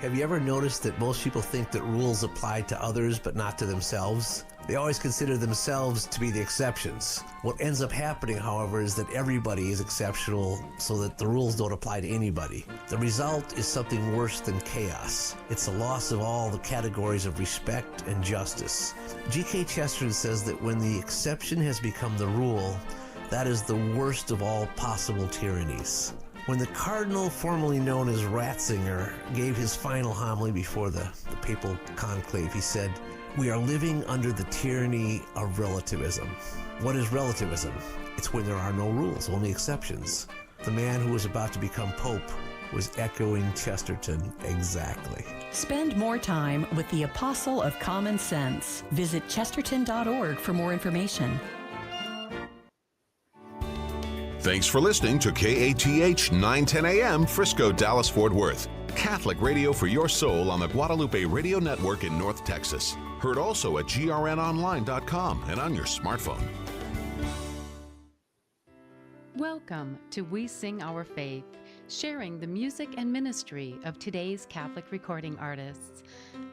Have you ever noticed that most people think that rules apply to others but not to themselves? They always consider themselves to be the exceptions. What ends up happening, however, is that everybody is exceptional so that the rules don't apply to anybody. The result is something worse than chaos. It's a loss of all the categories of respect and justice. G.K. Chesterton says that when the exception has become the rule, that is the worst of all possible tyrannies. When the cardinal, formerly known as Ratzinger, gave his final homily before the papal conclave, he said, "We are living under the tyranny of relativism." What is relativism? It's when there are no rules, only exceptions. The man who was about to become pope was echoing Chesterton exactly. Spend more time with the Apostle of Common Sense. Visit chesterton.org for more information. Thanks for listening to KATH 910 AM, Frisco, Dallas, Fort Worth. Catholic radio for your soul on the Guadalupe Radio Network in North Texas. Heard also at grnonline.com and on your smartphone. Welcome to We Sing Our Faith, sharing the music and ministry of today's Catholic recording artists.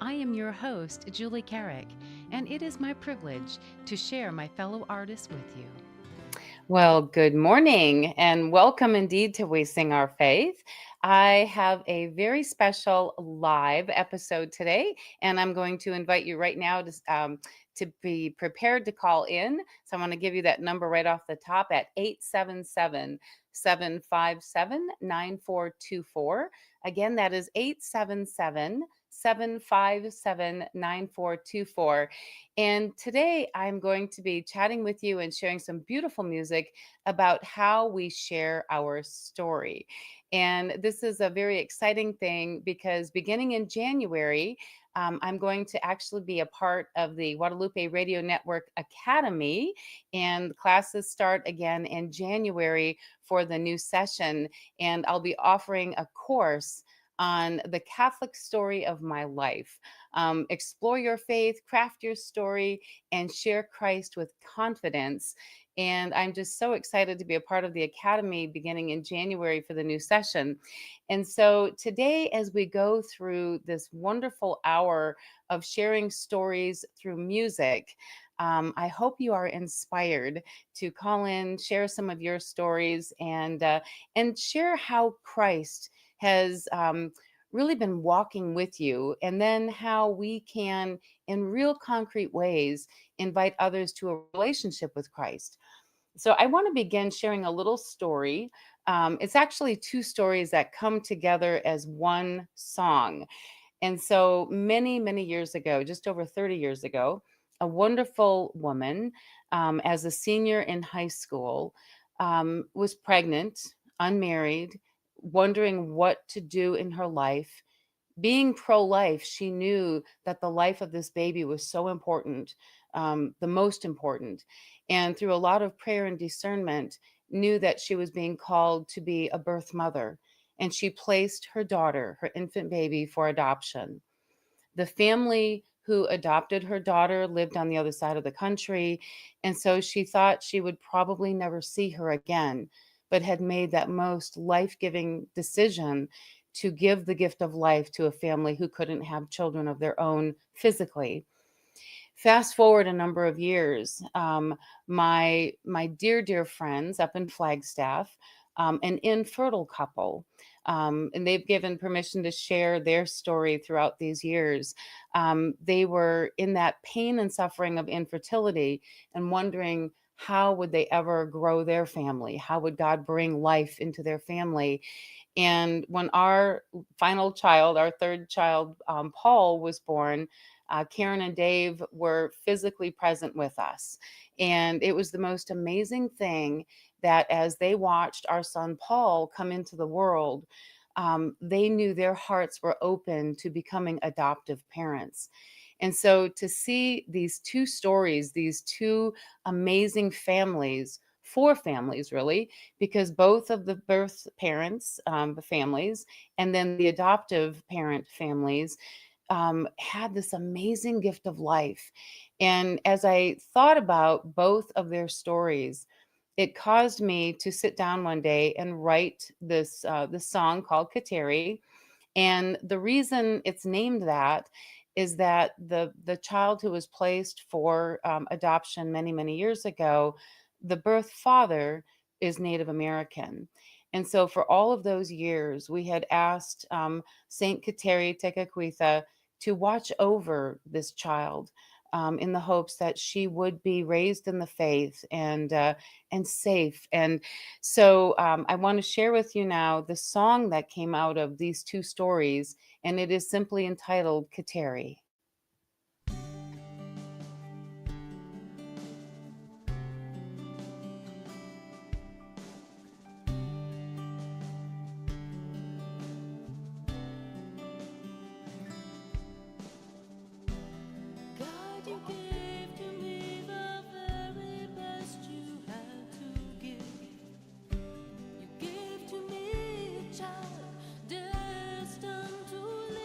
I am your host, Julie Carrick, and it is my privilege to share my fellow artists with you. Well, good morning and welcome indeed to We Sing Our Faith. I have a very special live episode today, and I'm going to invite you right now to be prepared to call in. So I want to give you that number right off the top at 877-757-9424. Again, that is 877-757-9424. And today I'm going to be chatting with you and sharing some beautiful music about how we share our story. And this is a very exciting thing because beginning in January, I'm going to actually be a part of the Guadalupe Radio Network Academy, and classes start again in January for the new session. And I'll be offering a course on the Catholic story of my life. Explore your faith, craft your story, and share Christ with confidence. And I'm just so excited to be a part of the Academy beginning in January for the new session. And so today, as we go through this wonderful hour of sharing stories through music, I hope you are inspired to call in, share some of your stories, and share how Christ has really been walking with you, and then how we can, in real concrete ways, invite others to a relationship with Christ. So I want to begin sharing a little story. It's actually two stories that come together as one song. And so many, many years ago, just over 30 years ago, a wonderful woman, as a senior in high school, was pregnant, unmarried, wondering what to do in her life. Being pro-life, she knew that the life of this baby was so important, the most important. And through a lot of prayer and discernment, knew that she was being called to be a birth mother. And she placed her daughter, her infant baby, for adoption. The family who adopted her daughter lived on the other side of the country. And so she thought she would probably never see her again, but had made that most life-giving decision to give the gift of life to a family who couldn't have children of their own physically. Fast forward a number of years, my dear friends up in Flagstaff, an infertile couple, and they've given permission to share their story throughout these years. They were in that pain and suffering of infertility and wondering, how would they ever grow their family? How would God bring life into their family? And when our final child, our third child, Paul, was born, Karen and Dave were physically present with us. And it was the most amazing thing that as they watched our son Paul come into the world, they knew their hearts were open to becoming adoptive parents. And so to see these two stories, these two amazing families, four families really, because both of the birth parents, families, and then the adoptive parent families had this amazing gift of life. And as I thought about both of their stories, it caused me to sit down one day and write this song called Kateri. And the reason it's named that is that the child who was placed for adoption many, many years ago, the birth father is Native American. And so for all of those years, we had asked Saint Kateri Tekakwitha to watch over this child, in the hopes that she would be raised in the faith and safe. And so I want to share with you now the song that came out of these two stories, and it is simply entitled Kateri. God, you gave to me the very best you had to give. You gave to me a child destined to live.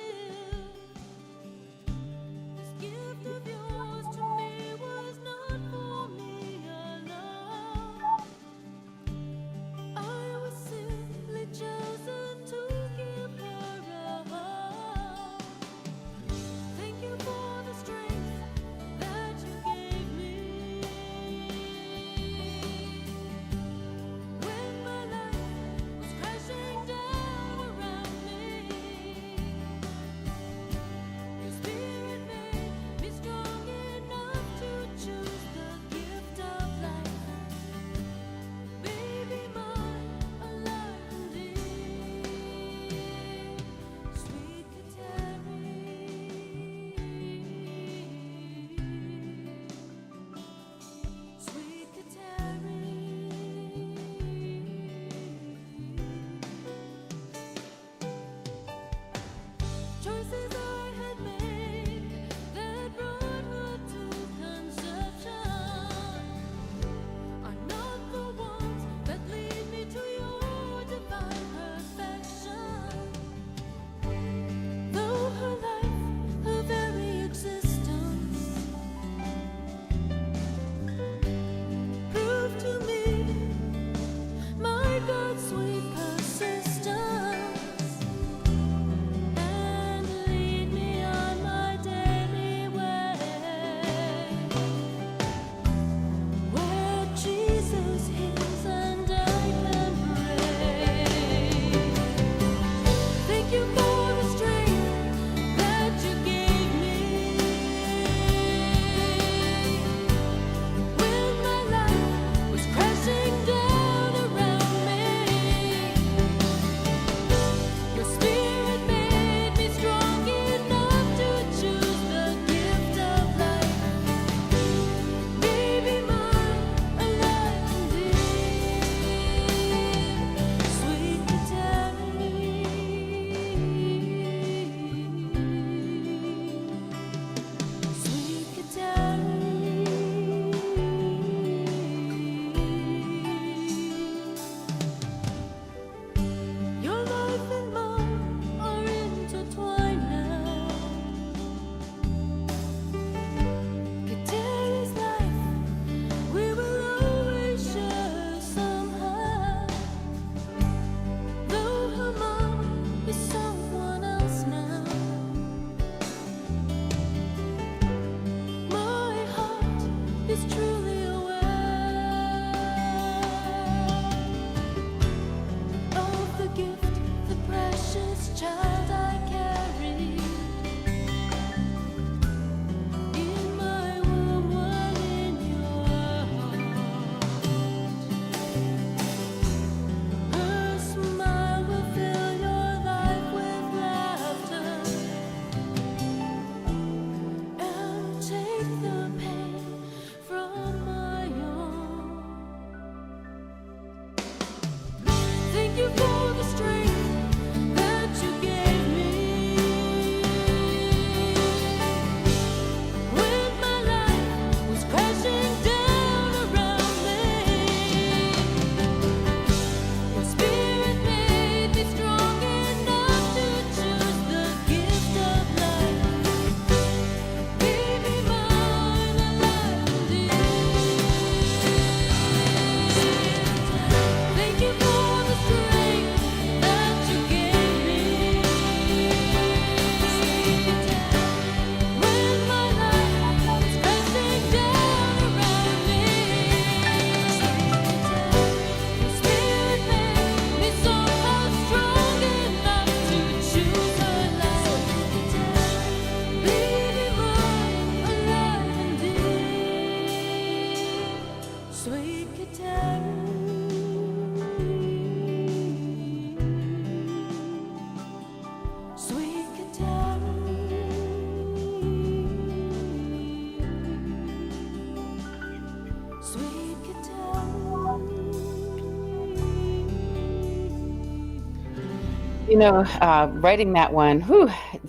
Writing that one,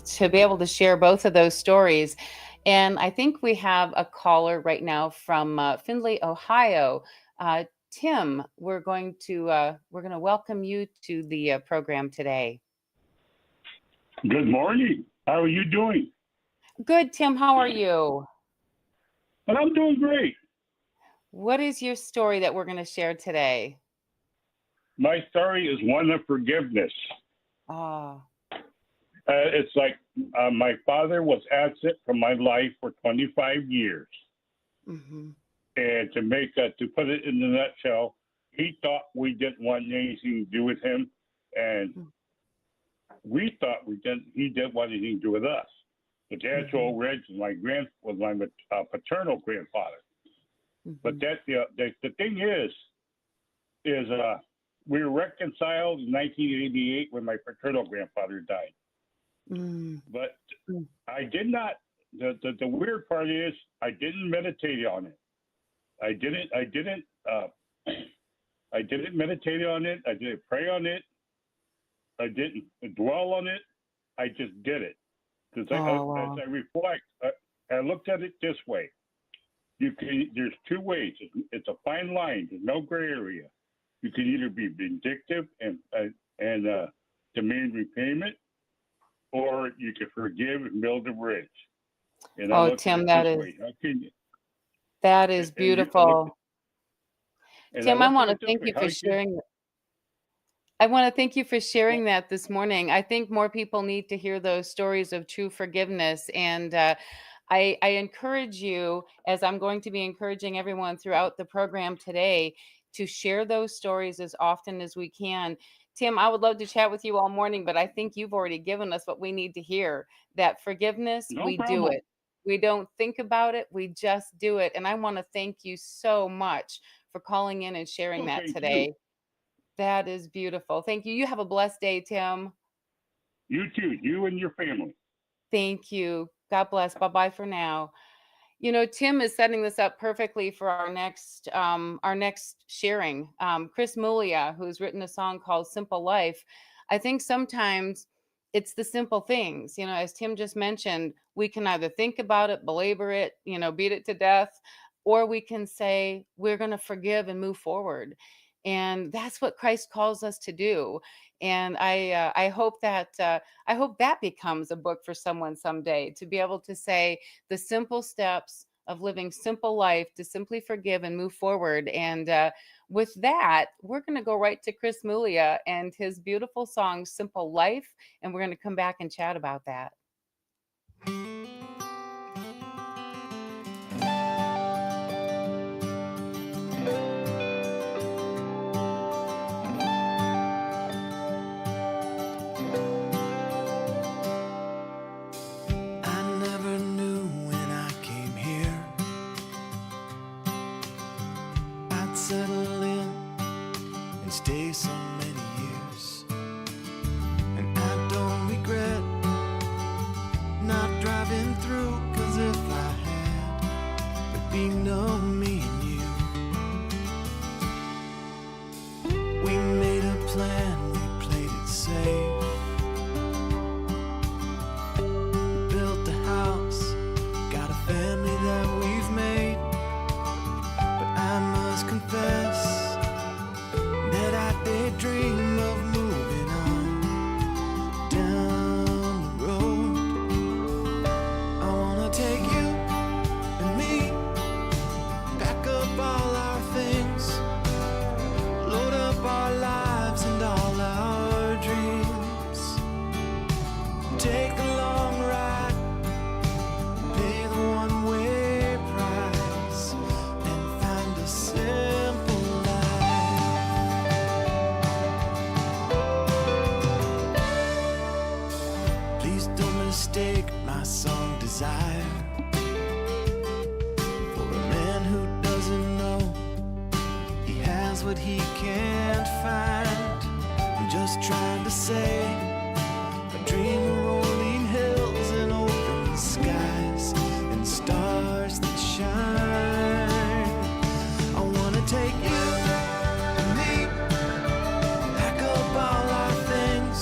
to be able to share both of those stories. And I think we have a caller right now from Findlay, Ohio. Tim, we're going to welcome you to the program today. Good morning. How are you doing? Good, Tim. How are you? And I'm doing great. What is your story that we're going to share today? My story is one of forgiveness. Oh, It's like my father was absent from my life for 25 years. hmm And to put it in a nutshell, he thought we didn't want anything to do with him. And we thought he didn't want anything to do with us. But the actual origin, was my paternal grandfather. But the thing is we were reconciled in 1988 when my paternal grandfather died. mm But Mm. I did not. The weird part is I didn't meditate on it. I didn't. I didn't meditate on it. I didn't pray on it. I didn't dwell on it. I just did it. Because Oh, as wow. I reflect, I looked at it this way. There's two ways. It's a fine line. There's no gray area. You can either be vindictive and demand repayment, or you can forgive and build a bridge. And I Oh, look at Tim, it that this is way. How can you? that is I look beautiful. and I Tim, I look at want to it this thank way. you How for can sharing. I want to thank you for well, sharing that this morning. I think more people need to hear those stories of true forgiveness. And I encourage you, as I'm going to be encouraging everyone throughout the program today, to share those stories as often as we can. Tim, I would love to chat with you all morning, but I think you've already given us what we need to hear, that forgiveness, no we do problem. it. We don't think about it, we just do it. And I want to thank you so much for calling in and sharing Well, that thank you. today. That is beautiful. Thank you. You have a blessed day, Tim. You too. You and your family. Thank you. God bless. Bye-bye for now. Tim is setting this up perfectly for our next sharing. Chris Mulia, who's written a song called Simple Life. I think sometimes it's the simple things, as Tim just mentioned, we can either think about it, belabor it, beat it to death, or we can say we're going to forgive and move forward. And that's what Christ calls us to do. And I hope that becomes a book for someone someday, to be able to say the simple steps of living simple life, to simply forgive and move forward. And with that, we're going to go right to Chris Mulia and his beautiful song, Simple Life. And we're going to come back and chat about that. I never knew when I came here I'd settle in and stay so many years. And I don't regret not driving through, 'cause if I had, there'd be no me and you. We made a plan, we played it safe. Built a house, got a family that we've made. But I must confess that I daydream of moving on down the road. I wanna take you and me, pack up all our things, load up our lives and all our dreams, take the long ride, pay the one-way price, and find a simple life. Please don't mistake my song Desire for a man who doesn't know he has what he can't find. I'm just trying to say, I dream of rolling hills and open skies and stars that shine. I wanna take you and me, pack up all our things,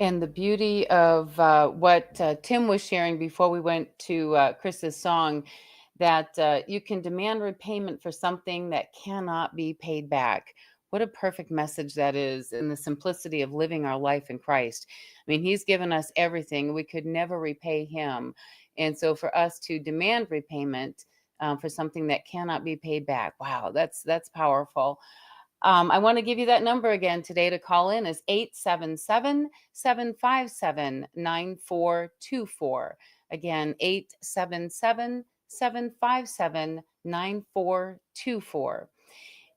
And the beauty of what Tim was sharing before we went to Chris's song, that you can demand repayment for something that cannot be paid back. What a perfect message that is, in the simplicity of living our life in Christ. I mean, He's given us everything. We could never repay Him. And so for us to demand repayment for something that cannot be paid back, wow, that's powerful. I want to give you that number again today to call in is 877-757-9424. Again, 877-757-9424.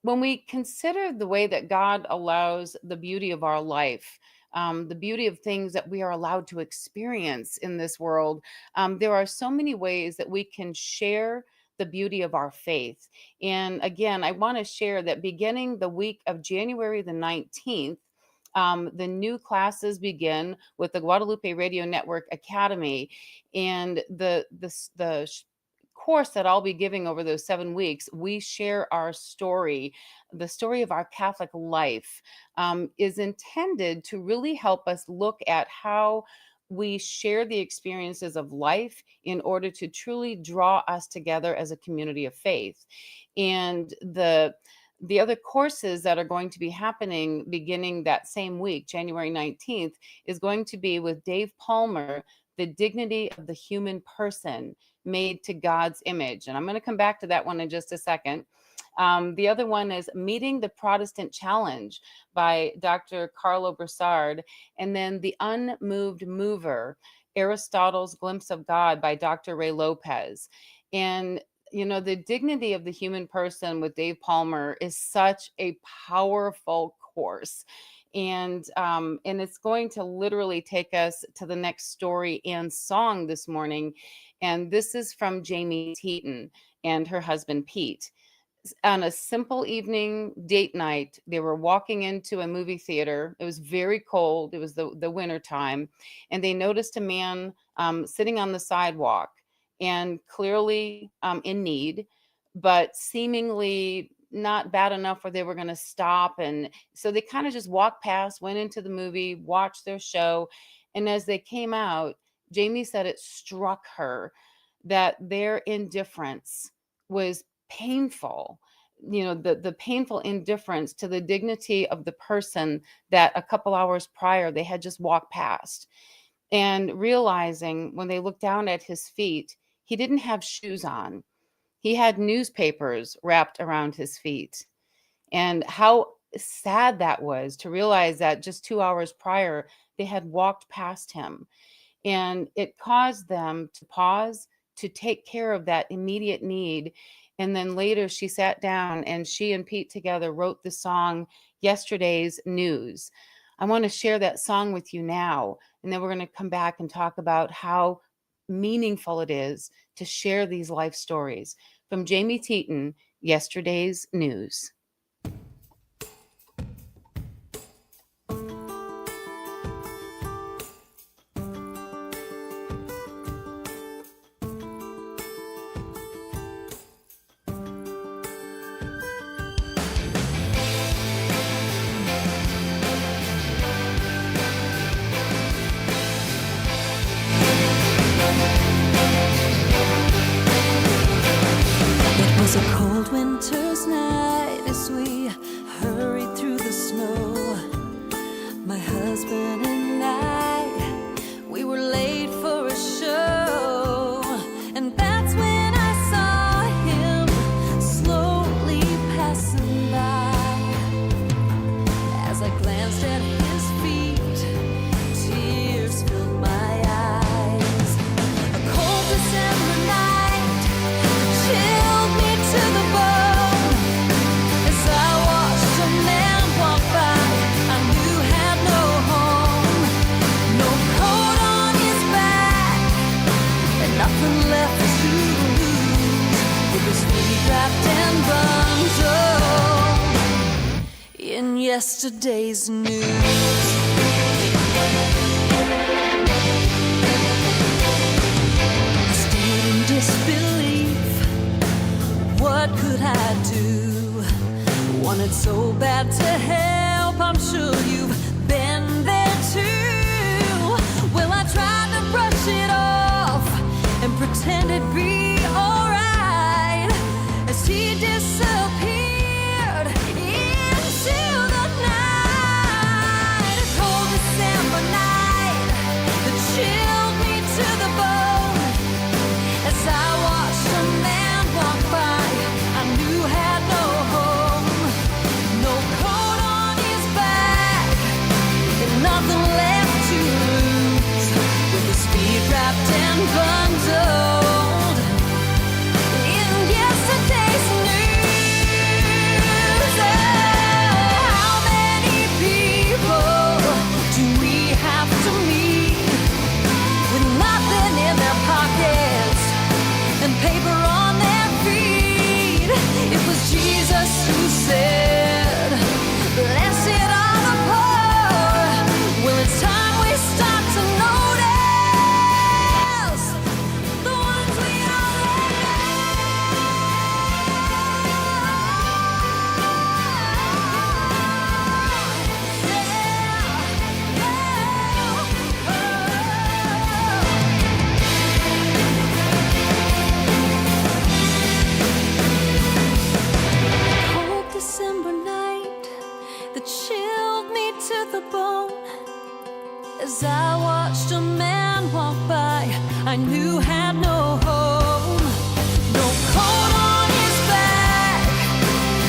When we consider the way that God allows the beauty of our life, the beauty of things that we are allowed to experience in this world, there are so many ways that we can share the beauty of our faith. And again, I want to share that beginning the week of January the 19th, the new classes begin with the Guadalupe Radio Network Academy, and the course that I'll be giving over those 7 weeks, we share our story. The story of our Catholic life is intended to really help us look at how we share the experiences of life in order to truly draw us together as a community of faith. And the other courses that are going to be happening beginning that same week, January 19th, is going to be with Dave Palmer, The Dignity of the Human Person Made to God's Image. And I'm going to come back to that one in just a second. The other one is Meeting the Protestant Challenge by Dr. Carlo Broussard. And then The Unmoved Mover, Aristotle's Glimpse of God by Dr. Ray Lopez. And the dignity of the human person with Dave Palmer is such a powerful course. And it's going to literally take us to the next story and song this morning. And this is from Jamie Teton and her husband, Pete. On a simple evening date night, they were walking into a movie theater. It was very cold. It was the winter time. And they noticed a man sitting on the sidewalk and clearly in need, but seemingly not bad enough where they were going to stop. And so they kind of just walked past, went into the movie, watched their show. And as they came out, Jamie said it struck her that their indifference was painful. The painful indifference to the dignity of the person that a couple hours prior they had just walked past. And realizing when they looked down at his feet, he didn't have shoes on. He had newspapers wrapped around his feet. And how sad that was to realize that just 2 hours prior, they had walked past him. And it caused them to pause, to take care of that immediate need. And then later she sat down and she and Pete together wrote the song, Yesterday's News. I want to share that song with you now. And then we're going to come back and talk about how meaningful it is to share these life stories. From Jamie Teton, Yesterday's News. It was a cold winter's night as we hurried through the snow. My husband and I, we were late for a show. And that's when I saw him slowly passing by. As I glanced at his feet, tears filled my eyes. A cold December night chilled me to the bone. As I watched a man walk by I knew had no home. No coat on his back and nothing left to lose. With his feet wrapped and bundled in yesterday's news. I stayed in disbelief. What could I do? Wanted so bad to help. I'm sure you've been there too. to the bone. As I watched a man walk by, I knew had no home. No coat on his back,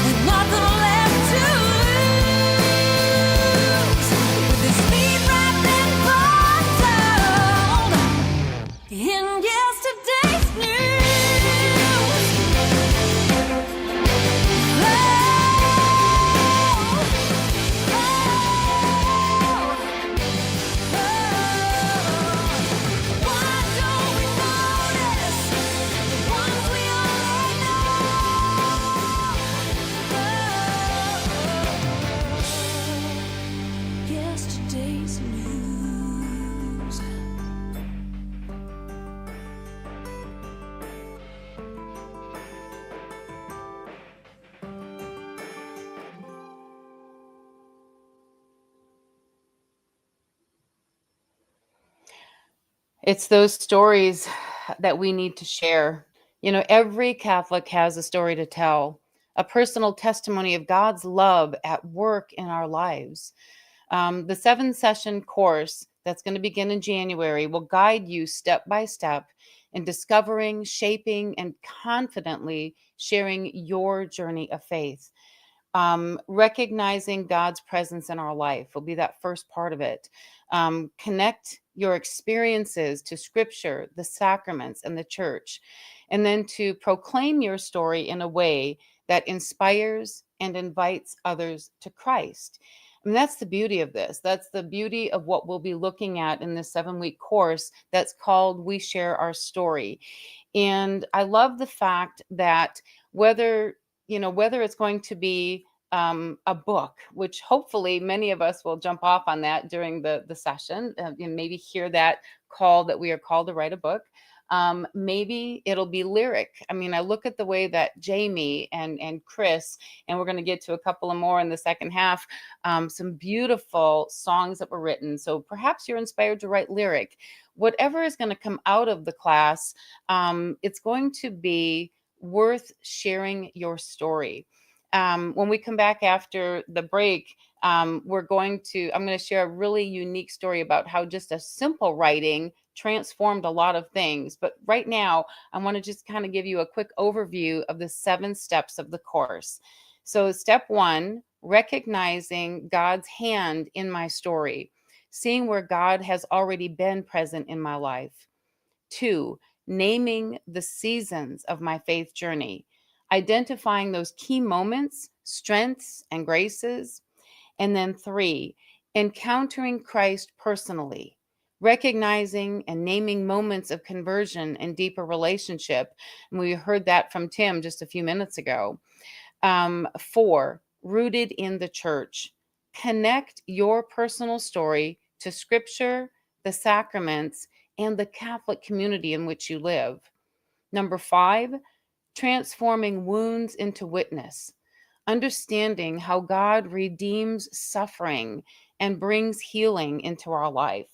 and nothing left to lose. With his feet wrapped in bundles in yesterday's news. Why don't we notice the ones we already know? Yesterday's news. It's those stories that we need to share. You know, every Catholic has a story to tell, a personal testimony of God's love at work in our lives. The 7-session course that's going to begin in January will guide you step by step in discovering, shaping, and confidently sharing your journey of faith. Recognizing God's presence in our life will be that first part of it. Connect your experiences to scripture, the sacraments, and the church, and then to proclaim your story in a way that inspires and invites others to Christ. And that's the beauty of this. That's the beauty of what we'll be looking at in this 7-week course that's called We Share Our Story. And I love the fact that whether it's going to be a book, which hopefully many of us will jump off on that during the session, and maybe hear that call that we are called to write a book. Maybe it'll be lyric. I mean, I look at the way that Jamie and Chris, and we're going to get to a couple of more in the second half, some beautiful songs that were written. So perhaps you're inspired to write lyric. Whatever is going to come out of the class, it's going to be worth sharing your story. When we come back after the break, I'm going to share a really unique story about how just a simple writing transformed a lot of things. But right now, I want to just kind of give you a quick overview of the 7 steps of the course. So step 1, recognizing God's hand in my story, seeing where God has already been present in my life. 2, naming the seasons of my faith journey, identifying those key moments, strengths, and graces. And then 3, encountering Christ personally, recognizing and naming moments of conversion and deeper relationship. And we heard that from Tim just a few minutes ago. 4, rooted in the church. Connect your personal story to scripture, the sacraments, and the Catholic community in which you live. Number 5, transforming wounds into witness, understanding how God redeems suffering and brings healing into our life.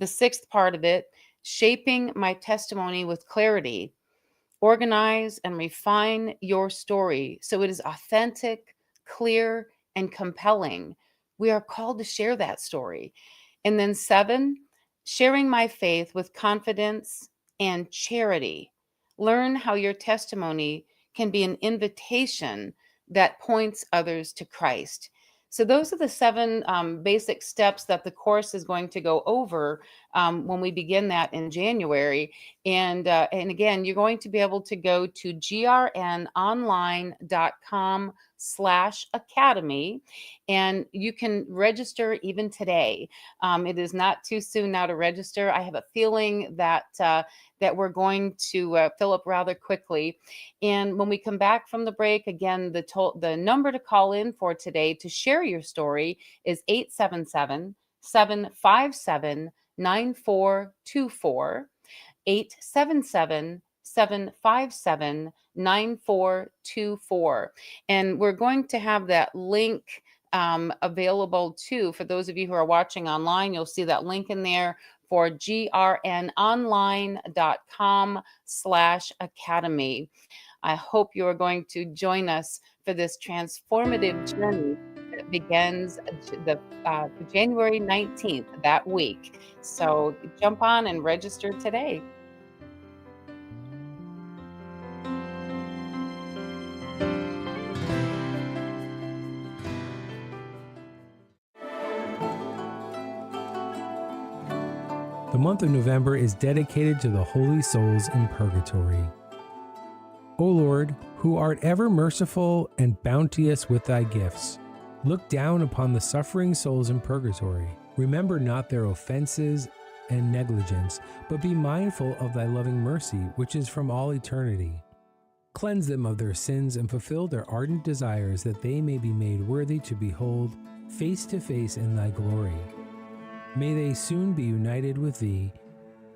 The 6th part of it, shaping my testimony with clarity, organize and refine your story so it is authentic, clear, and compelling. We are called to share that story. And then 7, sharing my faith with confidence and charity. Learn how your testimony can be an invitation that points others to Christ. So those are the 7 basic steps that the course is going to go over when we begin that in January. And again, you're going to be able to go to grnonline.com/academy, and you can register even today. It is not too soon now to register. I have a feeling that we're going to fill up rather quickly. And when we come back from the break, again, the number to call in for today to share your story is 877-757-9424. 877-757-9424. And we're going to have that link available too. For those of you who are watching online, you'll see that link in there for grnonline.com/academy. I hope you are going to join us for this transformative journey that begins January 19th that week. So jump on and register today. The month of November is dedicated to the holy souls in purgatory. O Lord, who art ever merciful and bounteous with thy gifts, look down upon the suffering souls in purgatory. Remember not their offenses and negligence, but be mindful of thy loving mercy, which is from all eternity. Cleanse them of their sins and fulfill their ardent desires, that they may be made worthy to behold face to face in thy glory. May they soon be united with thee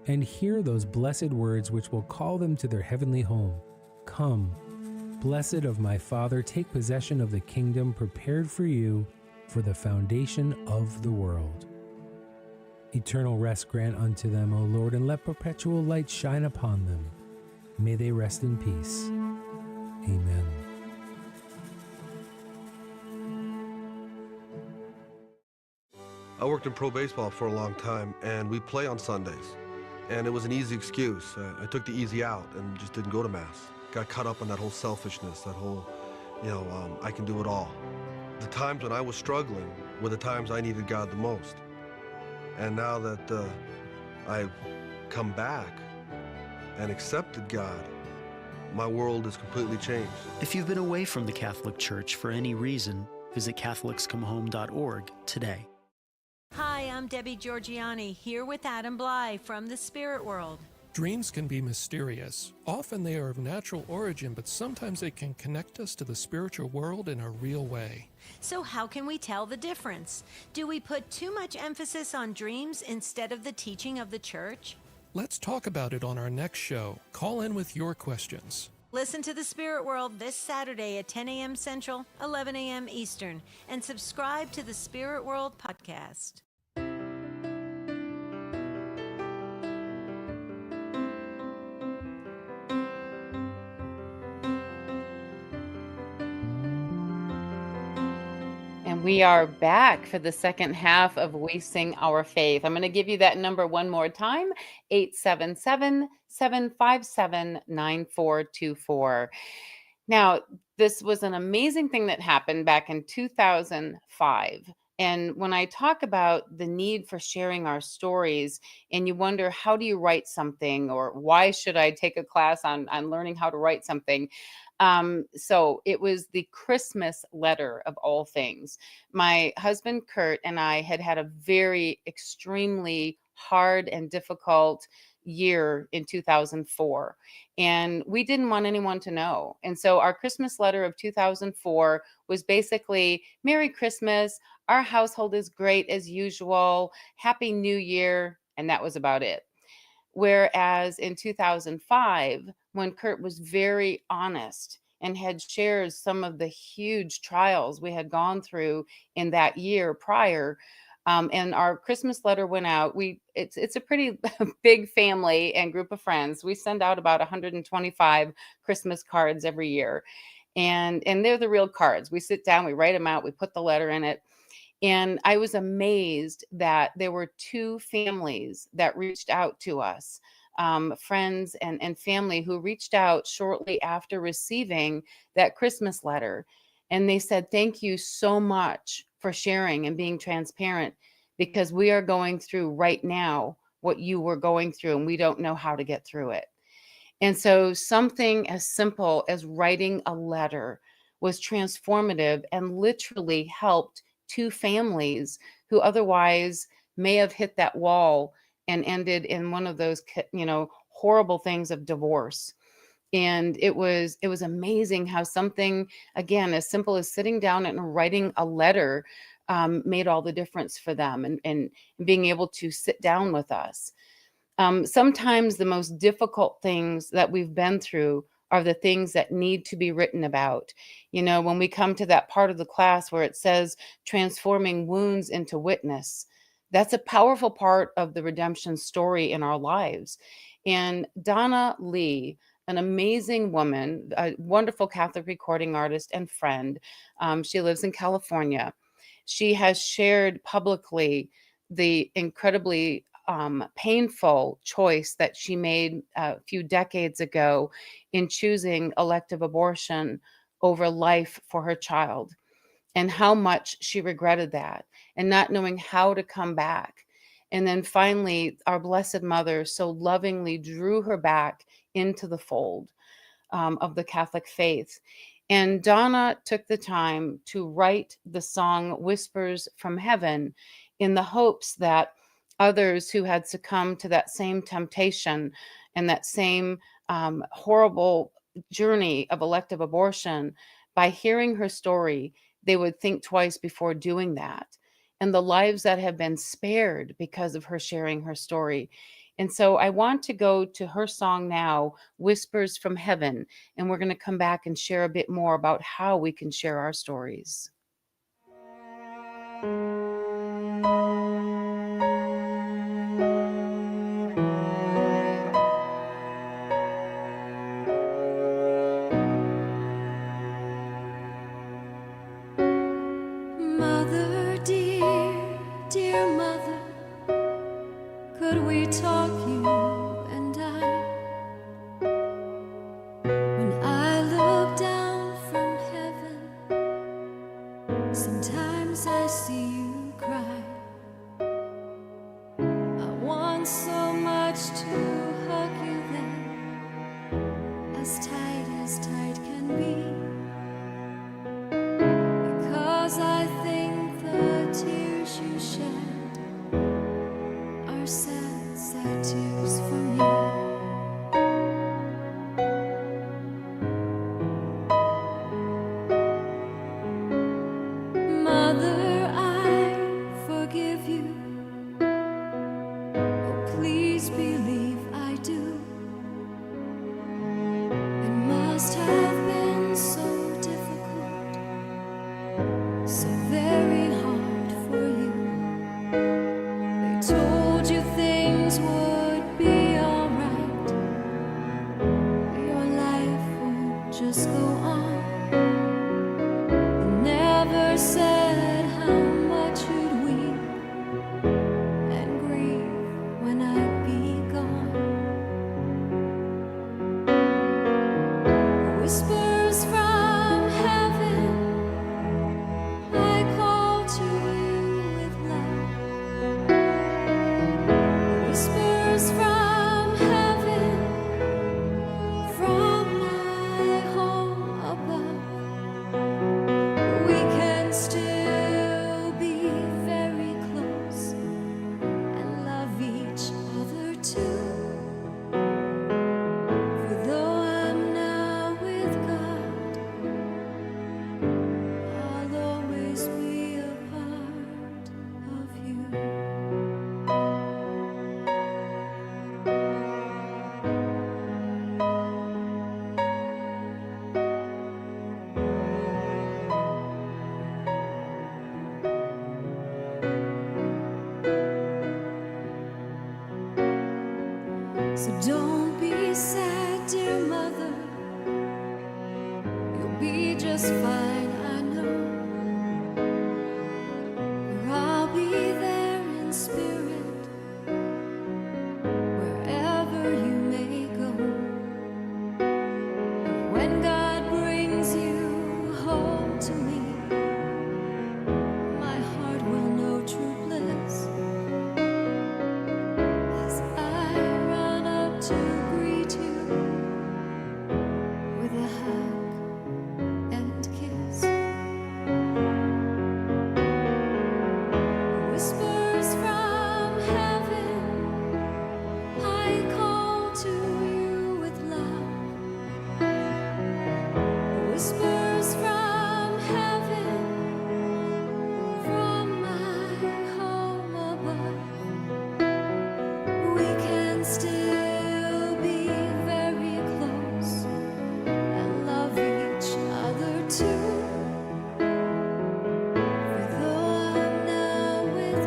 and hear those blessed words which will call them to their heavenly home. Come, blessed of my Father, take possession of the kingdom prepared for you for the foundation of the world. Eternal rest grant unto them, O Lord, and let perpetual light shine upon them. May they rest in peace. Amen. I worked in pro baseball for a long time, and we play on Sundays. And it was an easy excuse. I took the easy out and just didn't go to Mass. Got caught up on that whole selfishness, that whole, I can do it all. The times when I was struggling were the times I needed God the most. And now that I've come back and accepted God, my world has completely changed. If you've been away from the Catholic Church for any reason, visit CatholicsComeHome.org today. Hi, I'm Debbie Georgiani, here with Adam Bly from the Spirit World. Dreams can be mysterious. Often they are of natural origin, but sometimes they can connect us to the spiritual world in a real way. So how can we tell the difference? Do we put too much emphasis on dreams instead of the teaching of the Church? Let's talk about it on our next show. Call in with your questions. Listen to the Spirit World this Saturday at 10 a.m. Central, 11 a.m. Eastern, and subscribe to the Spirit World podcast. We are back for the second half of We Sing Our Faith. I'm going to give you that number one more time, 877-757-9424. Now, this was an amazing thing that happened back in 2005. And when I talk about the need for sharing our stories, and you wonder, how do you write something, or why should I take a class on learning how to write something? So it was the Christmas letter of all things. My husband, Kurt, and I had a very extremely hard and difficult year in 2004. And we didn't want anyone to know. And so our Christmas letter of 2004 was basically, Merry Christmas. Our household is great as usual. Happy New Year. And that was about it. Whereas in 2005, when Kurt was very honest and had shared some of the huge trials we had gone through in that year prior, and our Christmas letter went out. It's a pretty big family and group of friends. We send out about 125 Christmas cards every year, and they're the real cards. We sit down, we write them out, we put the letter in it. And I was amazed that there were two families that reached out to us, friends and family who reached out shortly after receiving that Christmas letter. And they said, thank you so much for sharing and being transparent, because we are going through right now what you were going through, and we don't know how to get through it. And so something as simple as writing a letter was transformative and literally helped two families who otherwise may have hit that wall and ended in one of those, horrible things of divorce. And it was amazing how something, again, as simple as sitting down and writing a letter made all the difference for them, and being able to sit down with us. Sometimes the most difficult things that we've been through are the things that need to be written about. When we come to that part of the class where it says transforming wounds into witness, that's a powerful part of the redemption story in our lives. And Donna Lee, an amazing woman, a wonderful Catholic recording artist and friend, she lives in California. She has shared publicly the incredibly painful choice that she made a few decades ago in choosing elective abortion over life for her child, and how much she regretted that and not knowing how to come back. And then finally, our Blessed Mother so lovingly drew her back into the fold of the Catholic faith. And Donna took the time to write the song Whispers from Heaven in the hopes that others who had succumbed to that same temptation and that same horrible journey of elective abortion, by hearing her story, they would think twice before doing that. And the lives that have been spared because of her sharing her story. And so I want to go to her song now, Whispers from Heaven, and we're going to come back and share a bit more about how we can share our stories. Mother, dear, dear mother, could we talk, you and I? When I look down from heaven, sometimes I see you cry. I want so much to hug you then, as tight can be. Because I think the tears you shed are sad, sad tears for me. Mother, I forgive you. Oh, please believe I do. It must have been so difficult, so very hard for you. They told you things would be alright, your life would just go on. They never said how much you'd weep and grieve when I'd be gone. Whispers from heaven, I call to you with love. Whispers from heaven, from my home above. We can still be very close and love each other too. For though I'm now with God, I'll always be a part of you. So don't be sad, dear mother. You'll be just fine, I know. For I'll be there in spirit, wherever you may go. And when God brings you home to me, my heart will know true bliss. As I run up to greet you with a hug and kiss. Whispers from heaven, I call to you with love. Whispers from heaven, from my home above. We can still be very close and love each other too. For though I'm now with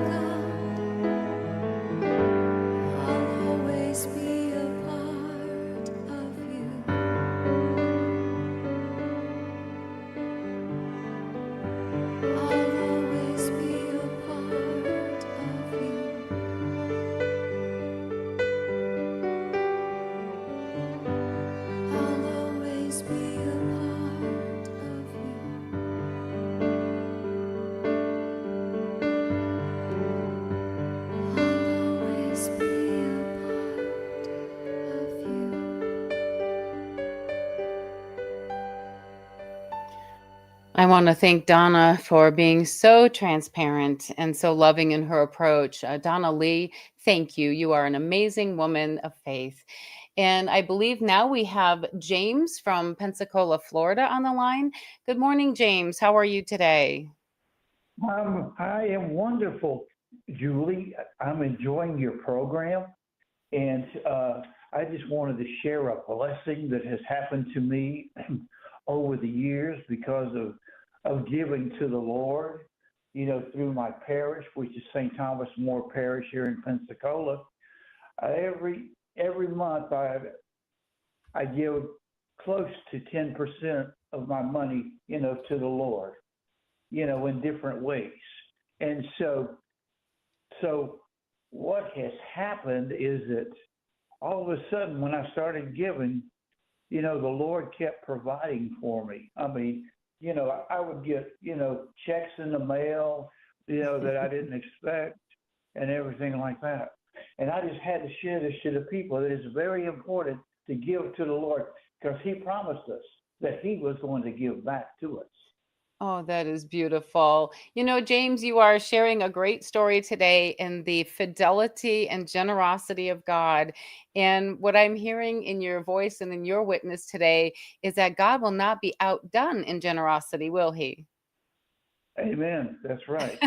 I want to thank Donna for being so transparent and so loving in her approach. Donna Lee, thank you. You are an amazing woman of faith. And I believe now we have James from Pensacola, Florida on the line. Good morning, James. How are you today? I am wonderful, Julie. I'm enjoying your program, and I just wanted to share a blessing that has happened to me over the years because of giving to the Lord. You know, through my parish, which is St. Thomas More Parish here in Pensacola. Every month I give close to 10% of my money, you know, to the Lord, you know, in different ways. And so what has happened is that all of a sudden when I started giving, you know, the Lord kept providing for me. I mean, you know, I would get, you know, checks in the mail, you know, that I didn't expect and everything like that. And I just had to share this to the people. It is very important to give to the Lord because He promised us that He was going to give back to us. Oh, that is beautiful. You know, James, you are sharing a great story today in the fidelity and generosity of God. And what I'm hearing in your voice and in your witness today is that God will not be outdone in generosity, will He? Amen. That's right.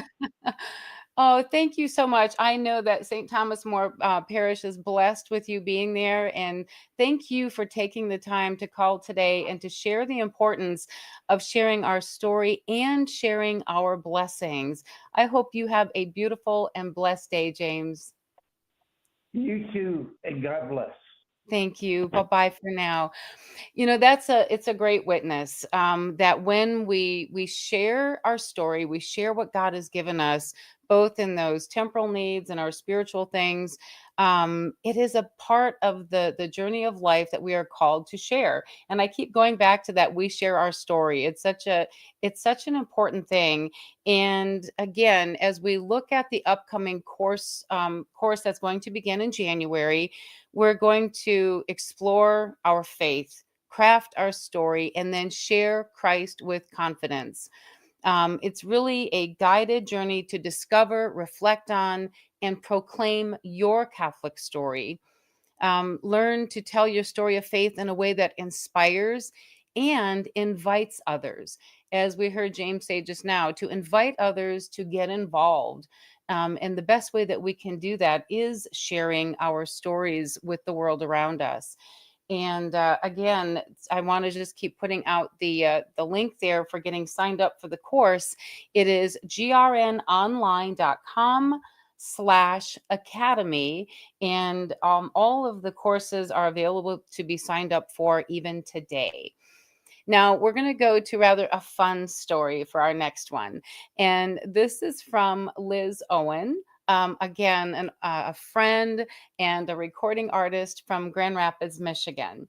Oh, thank you so much. I know that St. Thomas More Parish is blessed with you being there. And thank you for taking the time to call today and to share the importance of sharing our story and sharing our blessings. I hope you have a beautiful and blessed day, James. You too, and God bless. Thank you. Bye bye for now. You know, it's a great witness, that when we share our story, we share what God has given us, both in those temporal needs and our spiritual things. It is a part of the journey of life that we are called to share. And I keep going back to that. We share our story. It's such an important thing. And again, as we look at the upcoming course that's going to begin in January, we're going to explore our faith, craft our story, and then share Christ with confidence. It's really a guided journey to discover, reflect on, and proclaim your Catholic story. Learn to tell your story of faith in a way that inspires and invites others. As we heard James say just now, to invite others to get involved. And the best way that we can do that is sharing our stories with the world around us. And again, I want to just keep putting out the link there for getting signed up for the course. It is grnonline.com/academy. And all of the courses are available to be signed up for even today. Now, we're going to go to rather a fun story for our next one. And this is from Liz Owen. Again, a friend and a recording artist from Grand Rapids, Michigan.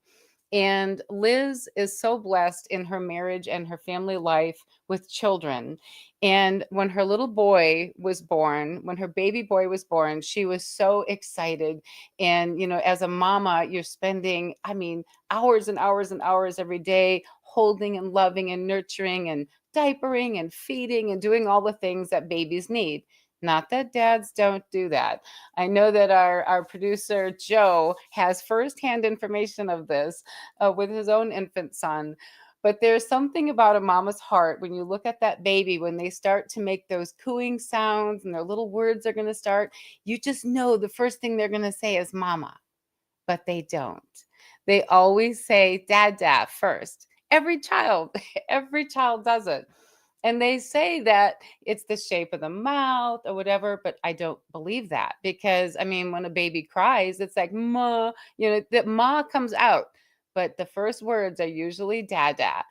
And Liz is so blessed in her marriage and her family life with children. And when her little boy was born, when her baby boy was born, she was so excited. And, you know, as a mama, you're spending, I mean, hours and hours and hours every day holding and loving and nurturing and diapering and feeding and doing all the things that babies need. Not that dads don't do that. I know that our producer, Joe, has firsthand information of this with his own infant son. But there's something about a mama's heart when you look at that baby, when they start to make those cooing sounds and their little words are going to start, you just know the first thing they're going to say is mama, but they don't. They always say dada first. Every child, every child does it. And they say that it's the shape of the mouth or whatever, but I don't believe that because, I mean, when a baby cries, it's like ma, you know, that ma comes out, but the first words are usually dada.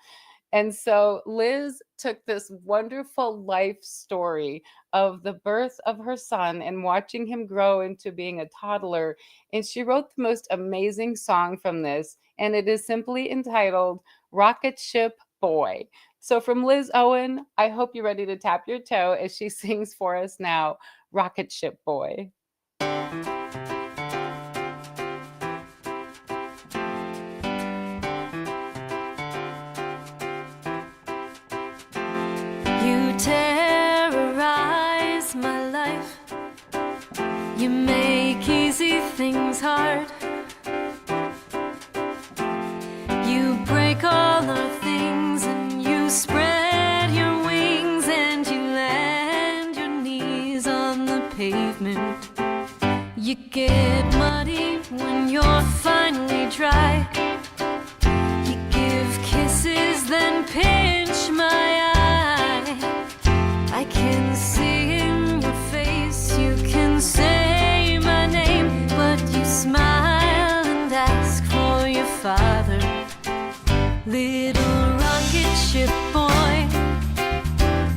And so Liz took this wonderful life story of the birth of her son and watching him grow into being a toddler. And she wrote the most amazing song from this. And it is simply entitled Rocket Ship Boy. So from Liz Owen, I hope you're ready to tap your toe as she sings for us now, Rocket Ship Boy. You make easy things hard. You break all our things and you spread your wings and you land your knees on the pavement. You get muddy when you're finally dry. You give kisses, then pinch my eye. I can see in your face, you can say my name, but you smile and ask for your father. Little rocket ship boy,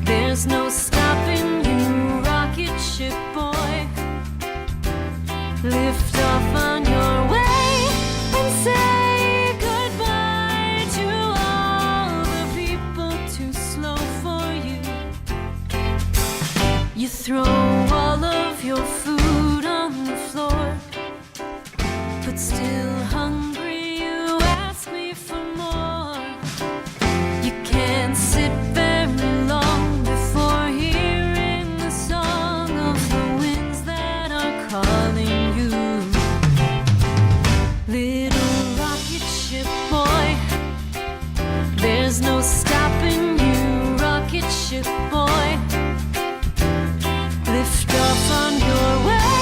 there's no stopping you, rocket ship boy. Lift off on your way and say goodbye to all the people too slow for you. You throw all of your food on the floor, but still hungry you ask me for more. You can't sit very long before hearing the song of the winds that are calling you. Little rocket ship boy, there's no stopping you, rocket ship boy. Lift off on your way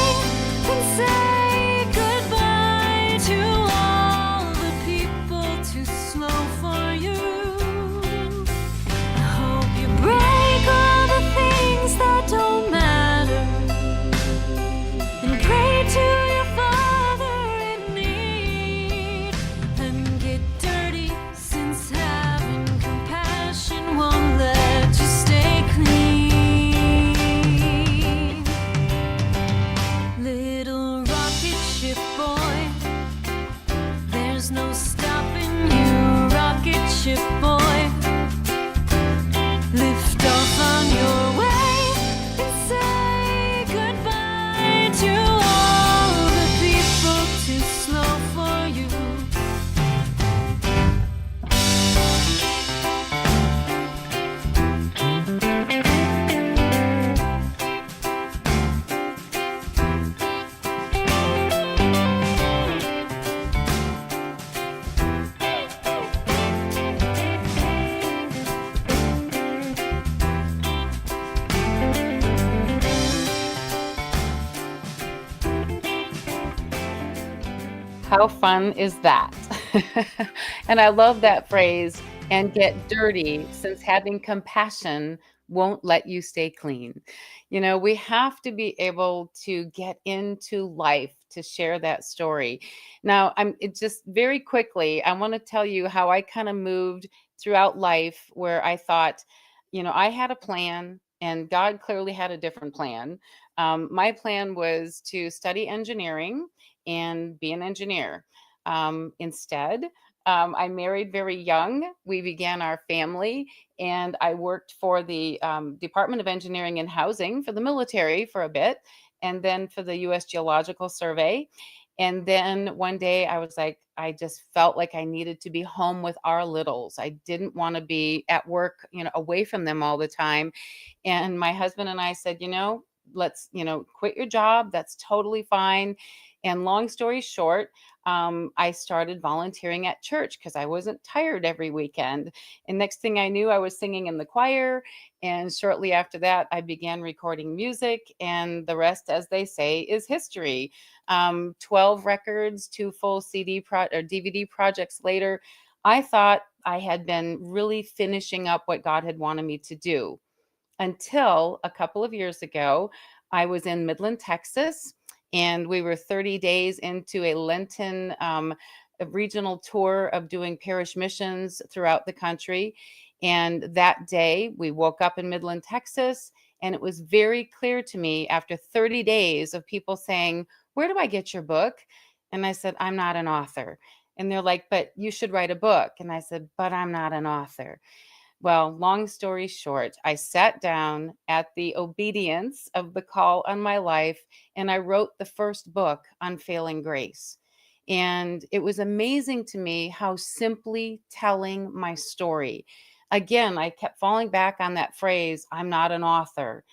and say goodbye to all the people too slow for you. I hope you break all the things that don't matter and pray to your Father in need and get dirty, since having compassion won't let you stay clean. Little rocket ship boy, there's no stopping you, rocket ship boy. Lift off on your way and say goodbye to all the people too slow for you. How fun is that? And I love that phrase, and get dirty, since having compassion won't let you stay clean. You know, we have to be able to get into life to share that story. Now, it just very quickly, I want to tell you how I kind of moved throughout life where I thought, I had a plan and God clearly had a different plan. My plan was to study engineering and be an engineer. Instead, I married very young. We began our family, and I worked for the Department of Engineering and Housing for the military for a bit, and then for the U.S. Geological Survey. And then one day I was like, I just felt like I needed to be home with our littles. I didn't want to be at work, away from them all the time. And my husband and I said, let's, quit your job. That's totally fine. And long story short, I started volunteering at church because I wasn't tired every weekend. And next thing I knew, I was singing in the choir. And shortly after that, I began recording music. And the rest, as they say, is history. 12 records, 2 full or DVD projects later, I thought I had been really finishing up what God had wanted me to do. Until a couple of years ago, I was in Midland, Texas, and we were 30 days into a Lenten a regional tour of doing parish missions throughout the country. And that day, we woke up in Midland, Texas, and it was very clear to me after 30 days of people saying, "Where do I get your book?" And I said, "I'm not an author." And they're like, "But you should write a book." And I said, "But I'm not an author." Well, long story short, I sat down at the obedience of the call on my life and I wrote the first book, Unfailing Grace. And it was amazing to me how simply telling my story. Again, I kept falling back on that phrase, I'm not an author.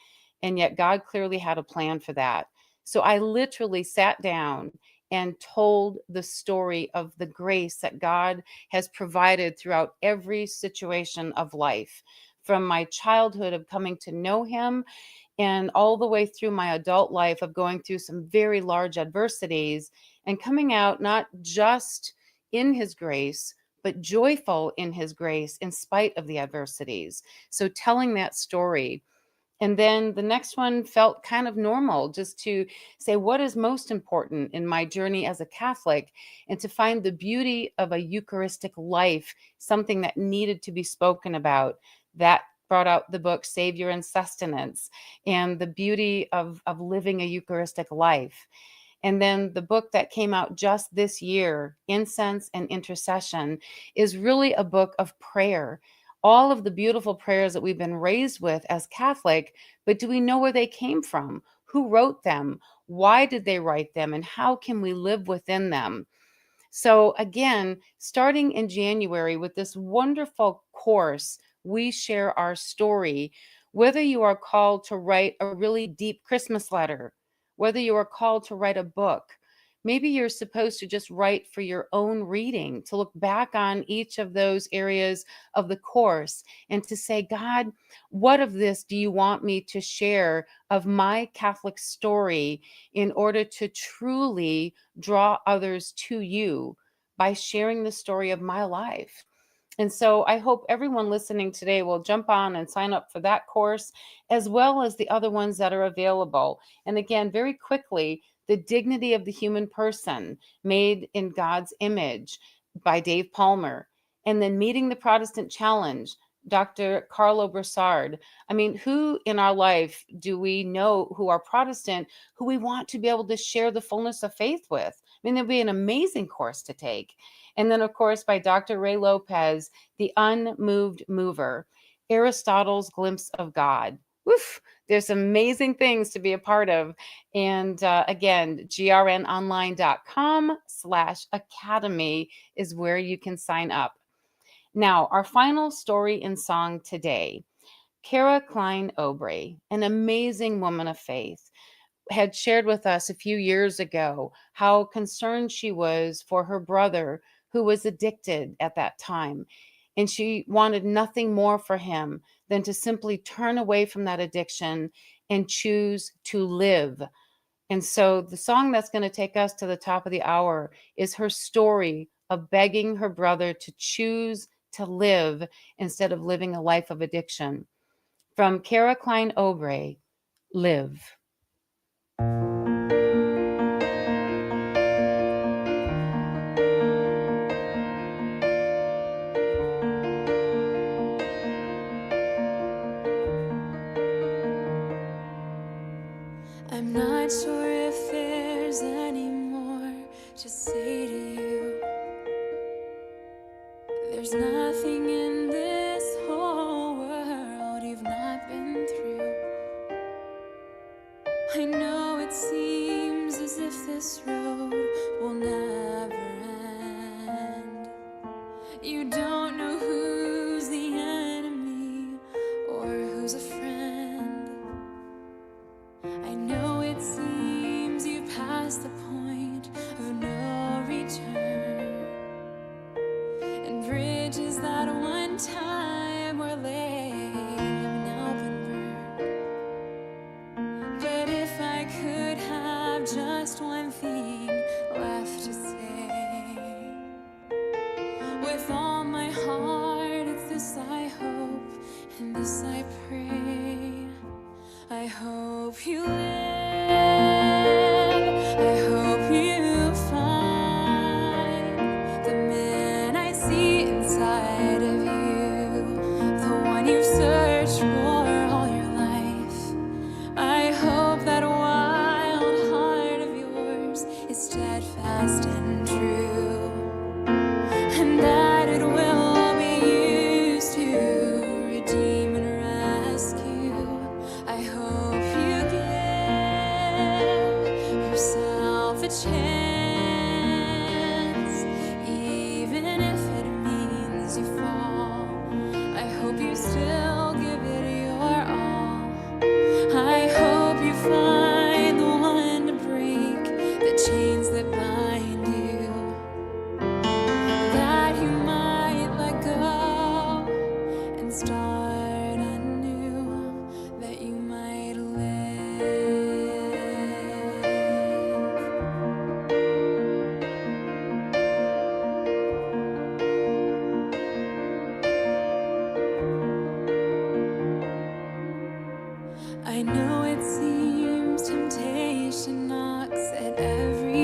And yet God clearly had a plan for that. So I literally sat down and told the story of the grace that God has provided throughout every situation of life, from my childhood of coming to know Him and all the way through my adult life of going through some very large adversities and coming out not just in His grace, but joyful in His grace in spite of the adversities. So telling that story. And then the next one felt kind of normal, just to say what is most important in my journey as a Catholic and to find the beauty of a Eucharistic life, something that needed to be spoken about. That brought out the book Savior and Sustenance and the beauty of living a Eucharistic life. And then the book that came out just this year, Incense and Intercession, is really a book of prayer. All of the beautiful prayers that we've been raised with as Catholic, but do we know where they came from? Who wrote them? Why did they write them? And how can we live within them? So, again, starting in January with this wonderful course, we share our story. Whether you are called to write a really deep Christmas letter, whether you are called to write a book, maybe you're supposed to just write for your own reading, to look back on each of those areas of the course and to say, God, what of this do you want me to share of my Catholic story in order to truly draw others to you by sharing the story of my life? And so I hope everyone listening today will jump on and sign up for that course, as well as the other ones that are available. And again, very quickly, The Dignity of the Human Person, Made in God's Image by Dave Palmer. And then Meeting the Protestant Challenge, Dr. Carlo Broussard. I mean, who in our life do we know who are Protestant, who we want to be able to share the fullness of faith with? I mean, there'd be an amazing course to take. And then, of course, by Dr. Ray Lopez, The Unmoved Mover, Aristotle's Glimpse of God. Woof, there's amazing things to be a part of. And again, grnonline.com/academy is where you can sign up. Now, our final story and song today, Kara Klein Obrey, an amazing woman of faith, had shared with us a few years ago how concerned she was for her brother who was addicted at that time. And she wanted nothing more for him than to simply turn away from that addiction and choose to live. And so the song that's going to take us to the top of the hour is her story of begging her brother to choose to live instead of living a life of addiction. From Kara Klein Obrey, Live. I'm not sure if there's any more to say to you. There's nothing in this whole world you've not been through. I know it seems as if this road will never end. You don't know who's the enemy or who's a friend. I know it seems you've passed the point of no return, and bridges that one time were laid have now been burned. But if I could have just one thing left to say, with all my heart, it's this I hope and this I pray. I hope you live. I hope you find the man I see inside of you, the one you've searched for all your life. I hope that wild heart of yours is steadfast and true, and that it will be used to redeem and rescue. I hope you give yourself a chance, even if it means you fall. I hope you still give it your all. I hope you find the one to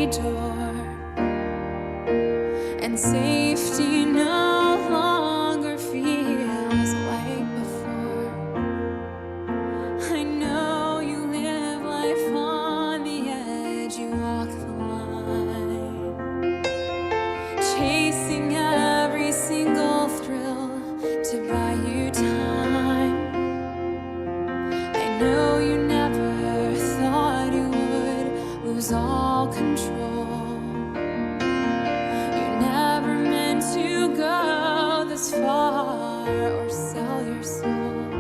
every door, and safety no longer feels like before. I know you live life on the edge, you walk the line, chasing every single thrill to buy you time. I know you never thought you would lose all control. You never meant to go this far or sell your soul.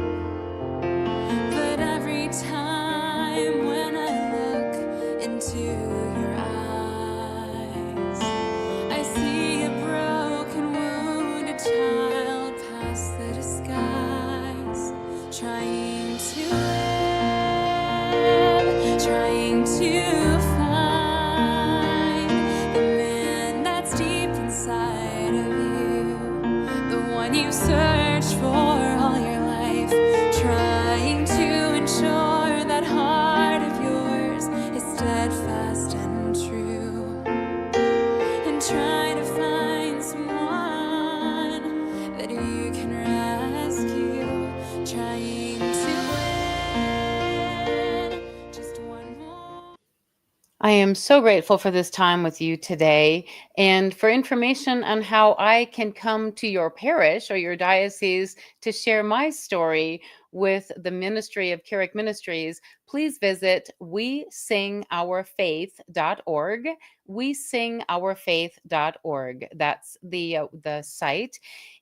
But every time when I look into your eyes, I see a broken, wounded child past the disguise, trying to live, trying to find the man that's deep inside of you, the one you search for all your life, trying to ensure that heart of yours is steadfast and true, and trying to find someone that you can rescue, trying to win just one more. I am so grateful for this time with you today. And for information on how I can come to your parish or your diocese to share my story with the Ministry of Carrick Ministries, please visit wesingourfaith.org. Wesingourfaith.org. That's the site.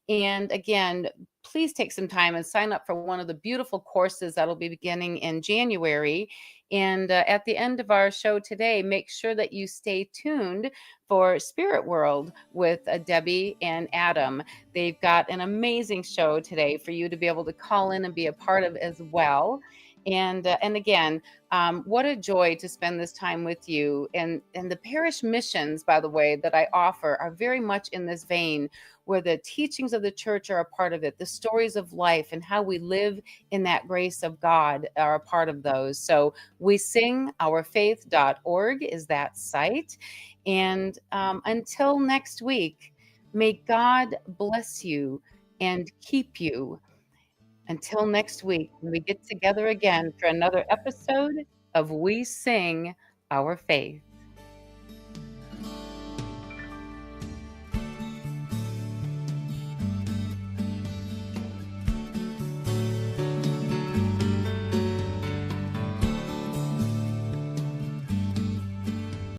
And again, please take some time and sign up for one of the beautiful courses that'll be beginning in January. And at the end of our show today, make sure that you stay tuned for Spirit World with Debbie and Adam. They've got an amazing show today for you to be able to call in and be a part of as well. And again, what a joy to spend this time with you. And the parish missions, by the way, that I offer are very much in this vein, where the teachings of the church are a part of it, the stories of life and how we live in that grace of God are a part of those. So wesingourfaith.org is that site. And until next week, may God bless you and keep you. Until next week, when we get together again for another episode of We Sing Our Faith.